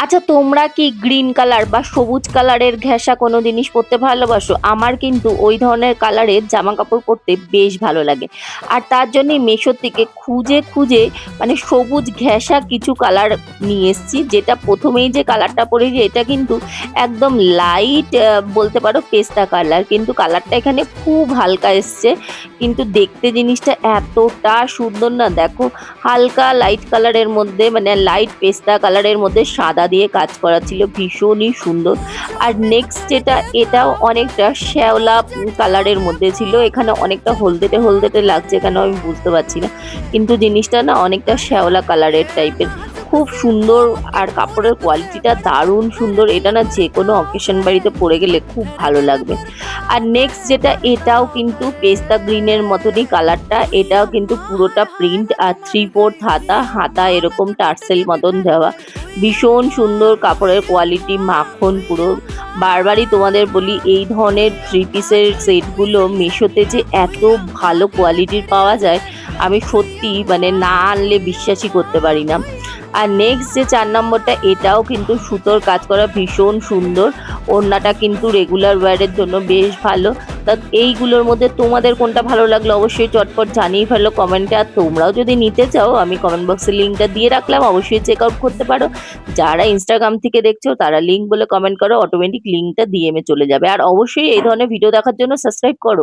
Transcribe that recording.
আচ্ছা, তোমরা কি গ্রিন কালার বা সবুজ কালারের ঘেঁষা কোনো জিনিস পরতে ভালোবাসো? আমার কিন্তু ওই ধরনের কালারের জামা কাপড় পরতে বেশ ভালো লাগে। আর তার জন্যই মেশো থেকে খুঁজে খুঁজে মানে সবুজ ঘেঁষা কিছু কালার নিয়ে এসেছি। যেটা প্রথমেই যে কালারটা পরেছি এটা কিন্তু একদম লাইট, বলতে পারো পেস্তা কালার, কিন্তু কালারটা এখানে খুব হালকা এসছে। কিন্তু দেখতে জিনিসটা এতটা সুন্দর না, দেখো, হালকা লাইট কালারের মধ্যে মানে লাইট পেস্তা কালারের মধ্যে সাদা দিয়ে কাজ করা ছিল, ভীষণই সুন্দর। আর নেক্সট যেটা, এটাও অনেকটা শ্যাওলা কালারের মধ্যে ছিল, এখানে অনেকটা হলদেটে হলদেটে লাগছে, কেন আমি বুঝতে পারছি না, কিন্তু জিনিসটা না অনেকটা শ্যাওলা কালারের টাইপের, খুব সুন্দর। আর কাপড়ের কোয়ালিটিটা দারুণ সুন্দর, এটা না যে কোনো অকেশন বাড়িতে পরে গেলে খুব ভালো লাগবে। আর নেক্সট যেটা, এটাও কিন্তু পেস্তা গ্রিনের মতনই কালারটা, এটাও কিন্তু পুরোটা প্রিন্ট আর 3/4 হাতা, হাতা এরকম টার্সেল মতন দেওয়া, ভীষণ সুন্দর কাপড়ের কোয়ালিটি, মাখন পুরো। বারবারই তোমাদের বলি, এই ধরনের থ্রি পিসের সেটগুলো মিশোতে যে এত ভালো কোয়ালিটির পাওয়া যায়, আমি সত্যি মানে না আনলে বিশ্বাসই করতে পারি না। আর নেক্সট যে 4 নম্বরটা, এটাও কিন্তু সুতোর কাজ করা, ভীষণ সুন্দর। ওড়নাটা কিন্তু রেগুলার ওয়্যারের জন্য বেশ ভালো। তা এইগুলোর মধ্যে তোমাদের কোনটা ভালো লাগলো অবশ্যই চটপট জানিয়ে ফেলো কমেন্টে। আর তোমরাও যদি নিতে চাও, আমি কমেন্ট বক্সে লিঙ্কটা দিয়ে রাখলাম, অবশ্যই চেক আউট করতে পারো। যারা ইনস্টাগ্রাম থেকে দেখছো তারা লিঙ্ক বলে কমেন্ট করো, অটোমেটিক লিঙ্কটা ডিএমে চলে যাবে। আর অবশ্যই এই ধরনের ভিডিও দেখার জন্য সাবস্ক্রাইব করো।